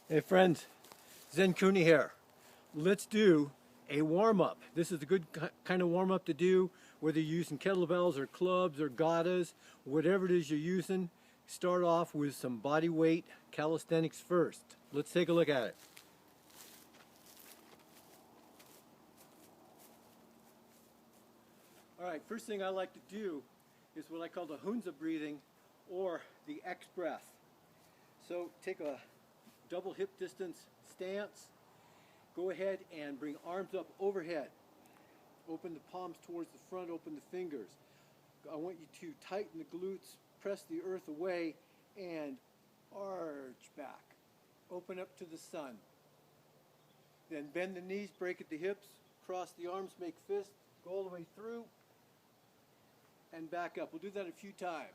Hey friends, ZenKahuna here. Let's do a warm-up. This is a good kind of warm-up to do, whether you're using kettlebells or clubs or gatas, whatever it is you're using. Start off with some body weight calisthenics first. Let's take a look at it. Alright, first thing I like to do is what I call the Hunza breathing or the X breath. So take a double hip distance stance. Go ahead and bring arms up overhead. Open the palms towards the front, open the fingers. I want you to tighten the glutes, press the earth away, and arch back. Open up to the sun. Then bend the knees, break at the hips, cross the arms, make fists, go all the way through, and back up. We'll do that a few times.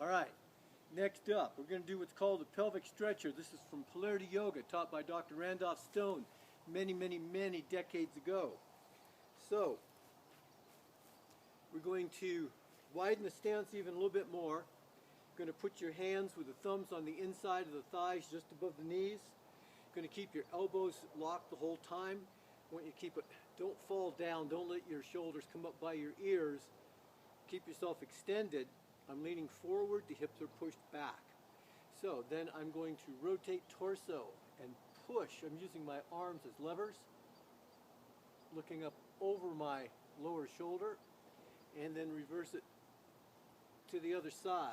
All right, next up, we're going to do what's called a pelvic stretcher. This is from Polarity Yoga, taught by Dr. Randolph Stone many decades ago. So, we're going to widen the stance even a little bit more. You're going to put your hands with the thumbs on the inside of the thighs, just above the knees. You're going to keep your elbows locked the whole time. I want you to keep it, don't fall down, don't let your shoulders come up by your ears. Keep yourself extended. I'm leaning forward, the hips are pushed back. So then I'm going to rotate torso and push. I'm using my arms as levers, looking up over my lower shoulder, and then reverse it to the other side.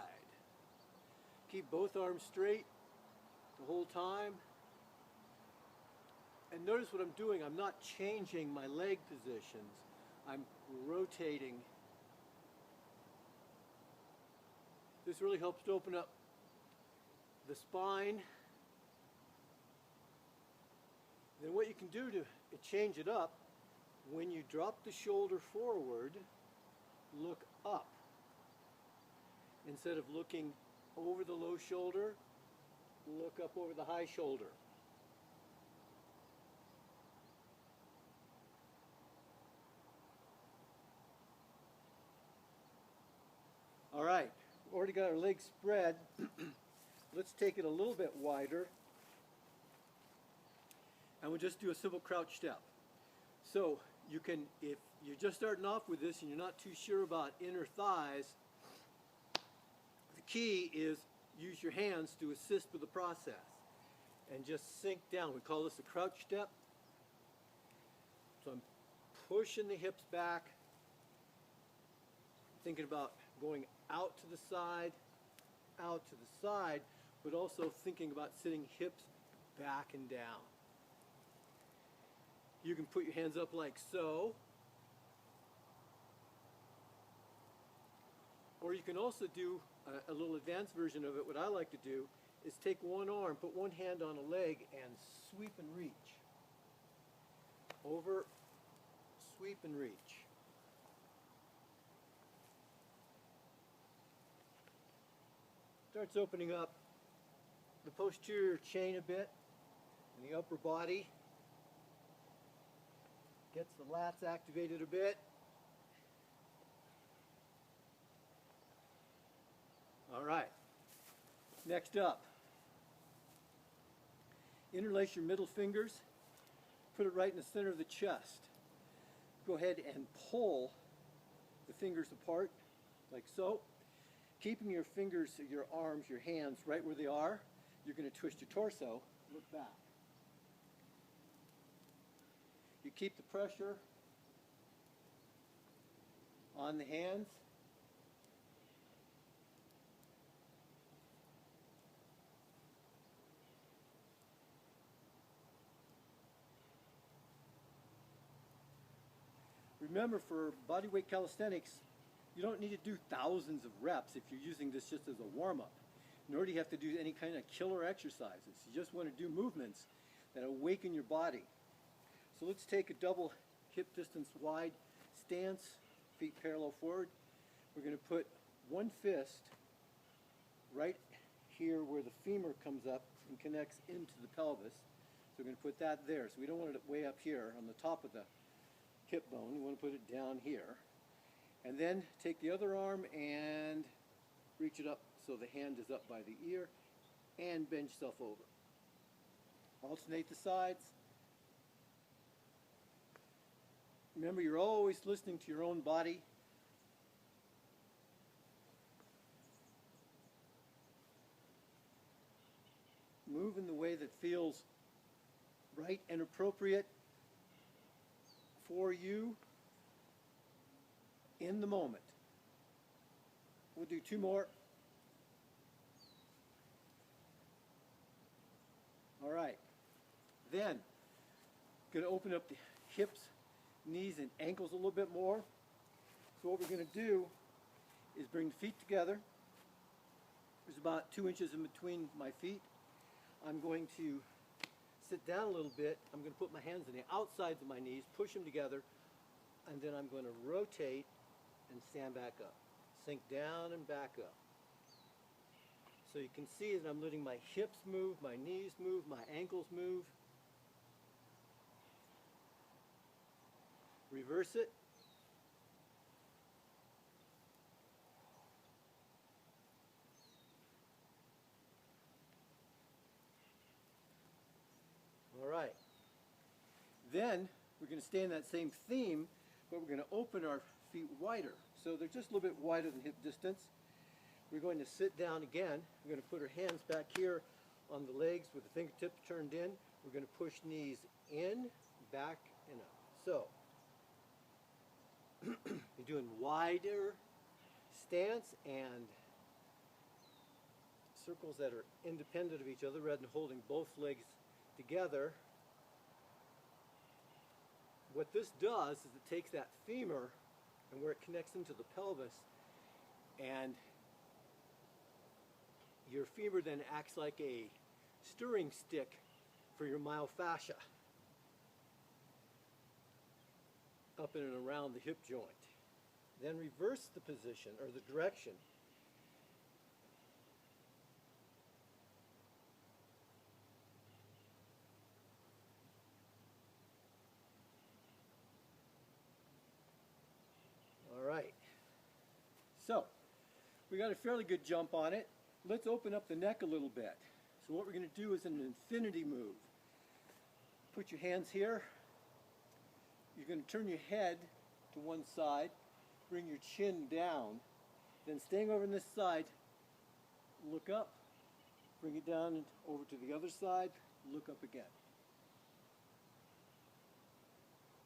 Keep both arms straight the whole time. And notice what I'm doing. I'm not changing my leg positions. I'm rotating. This really helps to open up the spine. Then what you can do to change it up, when you drop the shoulder forward, look up. Instead of looking over the low shoulder, look up over the high shoulder. All right. Already got our legs spread. Let's take it a little bit wider, and we'll just do a simple crouch step. So you can, if you're just starting off with this and you're not too sure about inner thighs, the key is use your hands to assist with the process and just sink down. We call this a crouch step. So I'm pushing the hips back, thinking about going out to the side, but also thinking about sitting hips back and down. You can put your hands up like so, or you can also do a little advanced version of it. What I like to do is take one arm, put one hand on a leg, and sweep and reach. Over, sweep and reach. Starts opening up the posterior chain a bit in the upper body. Gets the lats activated a bit. All right. Next up, interlace your middle fingers. Put it right in the center of the chest. Go ahead and pull the fingers apart like so. Keeping your fingers, your arms, your hands right where they are, you're going to twist your torso, look back. You keep the pressure on the hands. Remember, for bodyweight calisthenics, you don't need to do thousands of reps if you're using this just as a warm-up. Nor do you have to do any kind of killer exercises. You just want to do movements that awaken your body. So let's take a double hip distance wide stance, feet parallel forward. We're going to put one fist right here where the femur comes up and connects into the pelvis. So we're going to put that there. So we don't want it way up here on the top of the hip bone. We want to put it down here. And then take the other arm and reach it up so the hand is up by the ear and bend yourself over. Alternate the sides. Remember, you're always listening to your own body. Move in the way that feels right and appropriate for you in the moment. We'll do 2 more. All right. Then, going to open up the hips, knees, and ankles a little bit more. So what we're going to do is bring the feet together. There's about 2 inches in between my feet. I'm going to sit down a little bit. I'm going to put my hands on the outsides of my knees, push them together, and then I'm going to rotate and stand back up. Sink down and back up. So you can see that I'm letting my hips move, my knees move, my ankles move. Reverse it. All right. Then we're going to stay in that same theme, but we're going to open our feet wider. So they're just a little bit wider than hip distance. We're going to sit down again. We're going to put our hands back here on the legs with the fingertips turned in. We're going to push knees in, back, and up. So you're doing wider stance and circles that are independent of each other rather than holding both legs together. What this does is it takes that femur and where it connects into the pelvis, and your femur then acts like a stirring stick for your myofascia up in and around the hip joint. Then reverse the position or the direction. All right. So we got a fairly good jump on it. Let's open up the neck a little bit. So what we're going to do is an infinity move. Put your hands here. You're going to turn your head to one side, bring your chin down, then staying over on this side, look up, bring it down and over to the other side, look up again.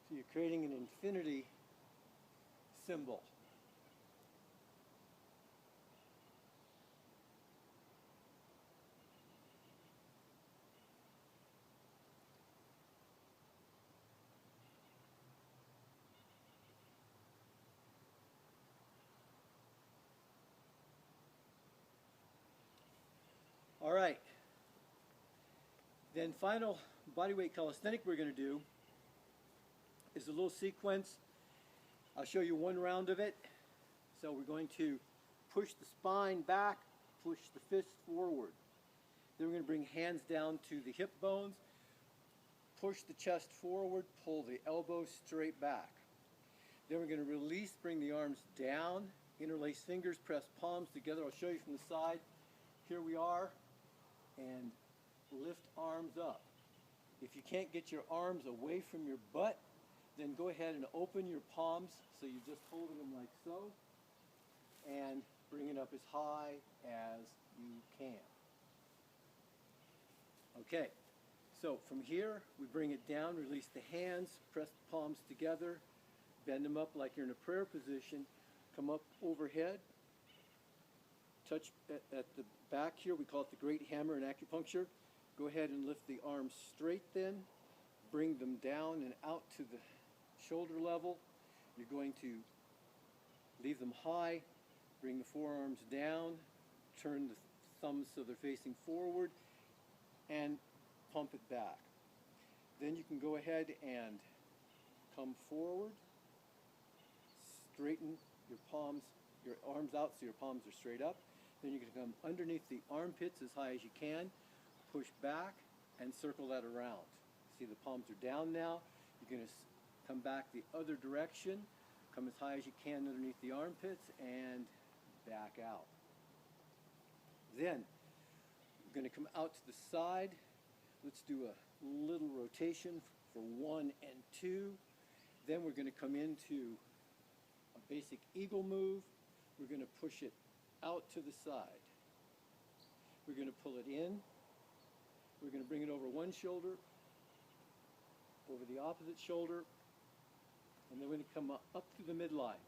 So you're creating an infinity symbol. All right. Then final bodyweight calisthenic we're going to do is a little sequence. I'll show you one round of it. So we're going to push the spine back, push the fist forward. Then we're going to bring hands down to the hip bones, push the chest forward, pull the elbows straight back. Then we're going to release, bring the arms down, interlace fingers, press palms together. I'll show you from the side. Here we are. And lift arms up. If you can't get your arms away from your butt, then go ahead and open your palms so you're just holding them like so, and bring it up as high as you can. Okay, so from here we bring it down, release the hands, press the palms together, bend them up like you're in a prayer position, come up overhead, touch at the back here, we call it the great hammer in acupuncture. Go ahead and lift the arms straight then, bring them down and out to the shoulder level. You're going to leave them high, bring the forearms down, turn the thumbs so they're facing forward, and pump it back. Then you can go ahead and come forward, straighten your palms, your arms out so your palms are straight up. Then you're going to come underneath the armpits as high as you can, push back, and circle that around. See, the palms are down now. You're going to come back the other direction, come as high as you can underneath the armpits, and back out. Then we're going to come out to the side. Let's do a little rotation for 1 and 2. Then we're going to come into a basic eagle move. We're going to push it out to the side. We're going to pull it in. We're going to bring it over one shoulder, over the opposite shoulder, and then we're going to come up to the midline.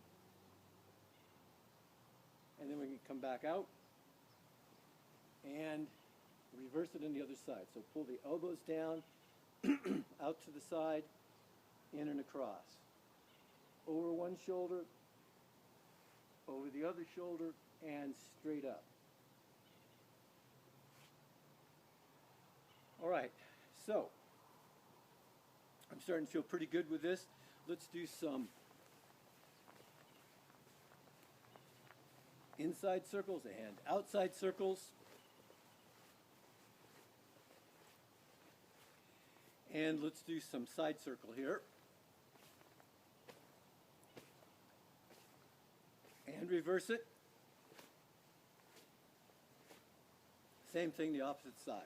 And then we can come back out and reverse it on the other side. So pull the elbows down, out to the side, in and across. Over one shoulder, over the other shoulder, and straight up. All right, so I'm starting to feel pretty good with this. Let's do some inside circles and outside circles. And let's do some side circle here. And reverse it. Same thing, the opposite side.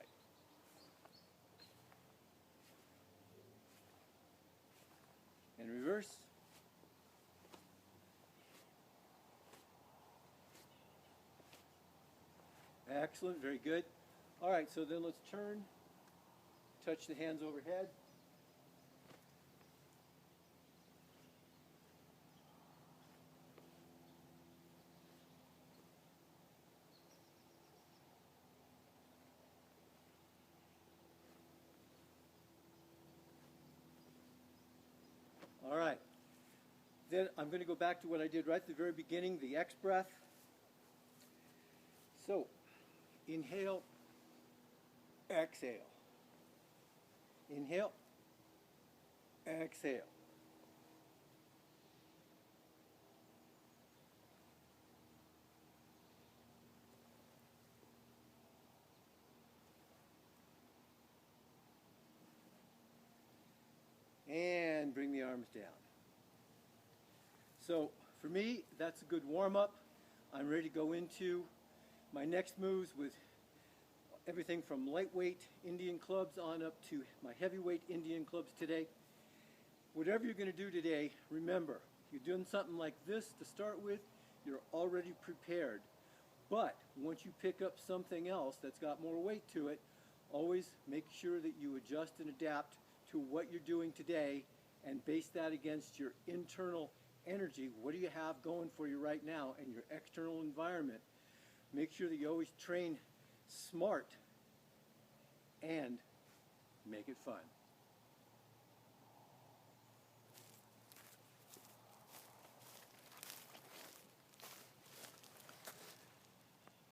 And reverse. Excellent, very good. All right, so then let's turn, touch the hands overhead. All right, then I'm going to go back to what I did right at the very beginning, the X breath. So, inhale, exhale. Inhale, exhale. And bring the arms down. So for me, that's a good warm-up. I'm ready to go into my next moves with everything from lightweight Indian clubs on up to my heavyweight Indian clubs today. Whatever you're going to do today, remember, you're doing something like this to start with, you're already prepared. But once you pick up something else that's got more weight to it, always make sure that you adjust and adapt to what you're doing today and base that against your internal energy. What do you have going for you right now and your external environment? Make sure that you always train smart and make it fun.